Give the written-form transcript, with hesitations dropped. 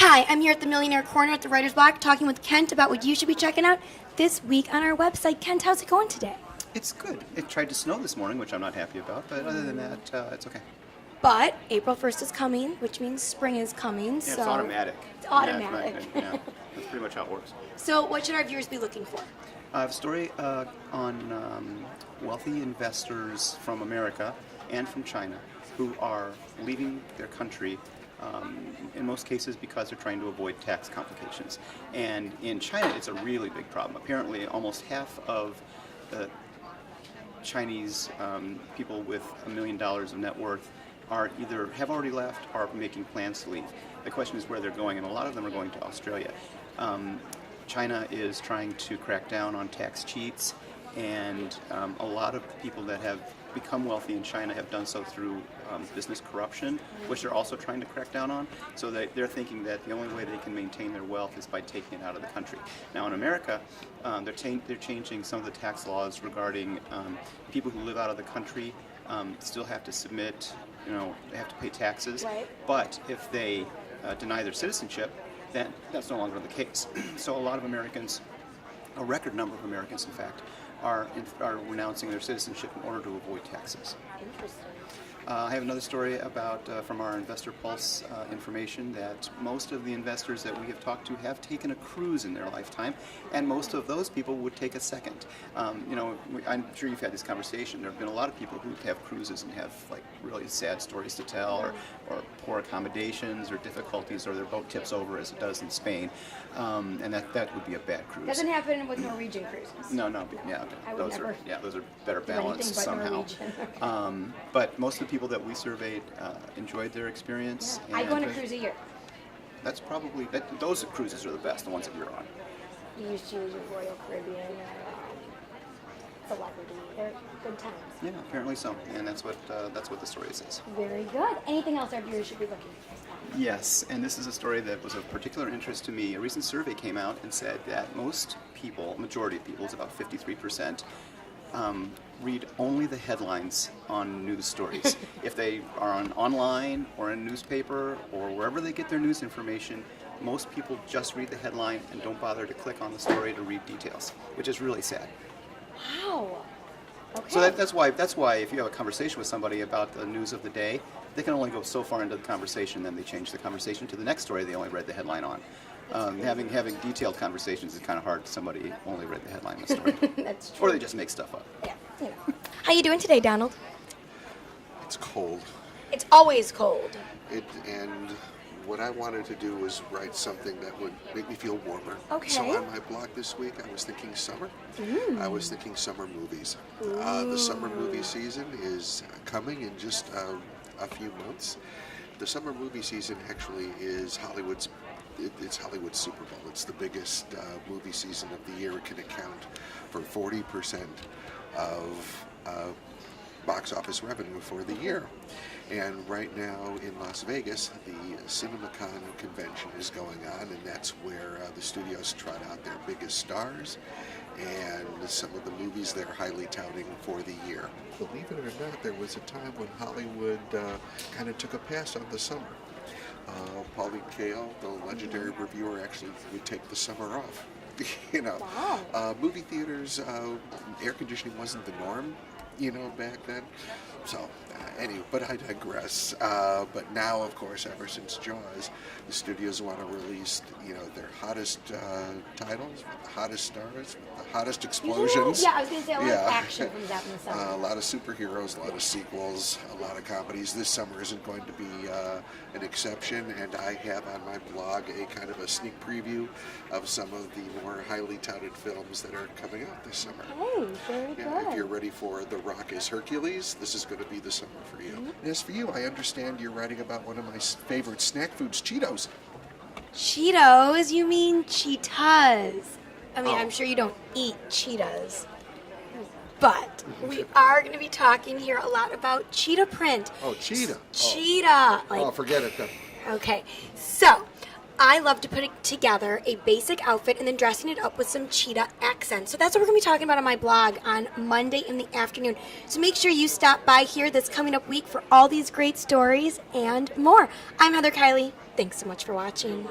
Hi, I'm here at the Millionaire Corner at the Writer's Block talking with Kent about what you should be checking out this week on our website. Kent, how's it going today? It's good. It tried to snow this morning, which I'm not happy about, but other than that, it's okay. But April 1st is coming, which means spring is coming. Yeah, so it's automatic. It's automatic. Yeah, that's pretty much how it works. So what should our viewers be looking for? I have a story on wealthy investors from America and from China who are leaving their country in most cases because they're trying to avoid tax complications. And in China, it's a really big problem. Apparently, almost half of the Chinese people with $1 million of net worth are either have already left or are making plans to leave. The question is where they're going, and a lot of them are going to Australia. China is trying to crack down on tax cheats, and a lot of people that have become wealthy in China have done so through business corruption, which they're also trying to crack down on. So they're thinking that the only way they can maintain their wealth is by taking it out of the country. Now in America, they're changing some of the tax laws regarding people who live out of the country still have to submit, they have to pay taxes. Right. But if they deny their citizenship, then that's no longer the case. So a lot of Americans, a record number of Americans in fact, are renouncing their citizenship in order to avoid taxes. Interesting. I have another story about from our Investor Pulse information that most of the investors that we have talked to have taken a cruise in their lifetime, and most of those people would take a second. I'm sure you've had this conversation. There have been a lot of people who have cruises and have like really sad stories to tell, or poor accommodations, or difficulties, or their boat tips over as it does in Spain, and that would be a bad cruise. Doesn't happen with Norwegian cruises. No, yeah, those are better balanced somehow. But most of the people that we surveyed enjoyed their experience. Yeah. I go on a cruise a year. That's probably those cruises are the best, the ones that you're on. You used to use your Royal Caribbean Celebrity. They're good times. Yeah, apparently so, and that's what the story says. Very good. Anything else our viewers should be looking for? Yes, and this is a story that was of particular interest to me. A recent survey came out and said that most people, majority of people, it's about 53%, read only the headlines on news stories. If they are online or in a newspaper or wherever they get their news information, most people just read the headline and don't bother to click on the story to read details, which is really sad. Wow. Okay. So that's why if you have a conversation with somebody about the news of the day, they can only go so far into the conversation, then they change the conversation to the next story they only read the headline on. Having detailed conversations is kind of hard. Somebody only read the headline of the story. That's true. Or they just make stuff up. Yeah. How you doing today, Donald? It's cold. It's always cold. And what I wanted to do was write something that would make me feel warmer. Okay. So on my blog this week, I was thinking summer. I was thinking summer movies. The summer movie season is coming in just a few months. The summer movie season actually is Hollywood's Super Bowl. It's the biggest movie season of the year. It can account for 40% of box office revenue for the year. And right now in Las Vegas, the CinemaCon convention is going on, and that's where the studios trot out their biggest stars and some of the movies they're highly touting for the year. Believe it or not, there was a time when Hollywood kind of took a pass on the summer. Pauline Kael, the legendary reviewer, actually would take the summer off. Wow. Movie theaters, air conditioning wasn't the norm, back then. So, anyway, but I digress. But now, of course, ever since Jaws, the studios want to release, their hottest titles, with the hottest stars, with the hottest explosions. Yeah, I was going to say a lot of action comes out in the summer. A lot of superheroes, a lot of sequels, a lot of comedies. This summer isn't going to be an exception, and I have on my blog a kind of a sneak preview of some of the more highly touted films that are coming out this summer. Oh, very good. If you're ready for The Rock as Hercules, this is going to be the summer for you. And as for you, I understand you're writing about one of my favorite snack foods, Cheetos. Cheetos? You mean Cheetas? I mean, I'm sure you don't eat Cheetas. But we are going to be talking here a lot about cheetah print. Oh, cheetah. Cheetah. Forget it then. Okay, so I love to put together a basic outfit and then dressing it up with some cheetah accents. So that's what we're going to be talking about on my blog on Monday in the afternoon. So make sure you stop by here this coming up week for all these great stories and more. I'm Heather Kiley. Thanks so much for watching.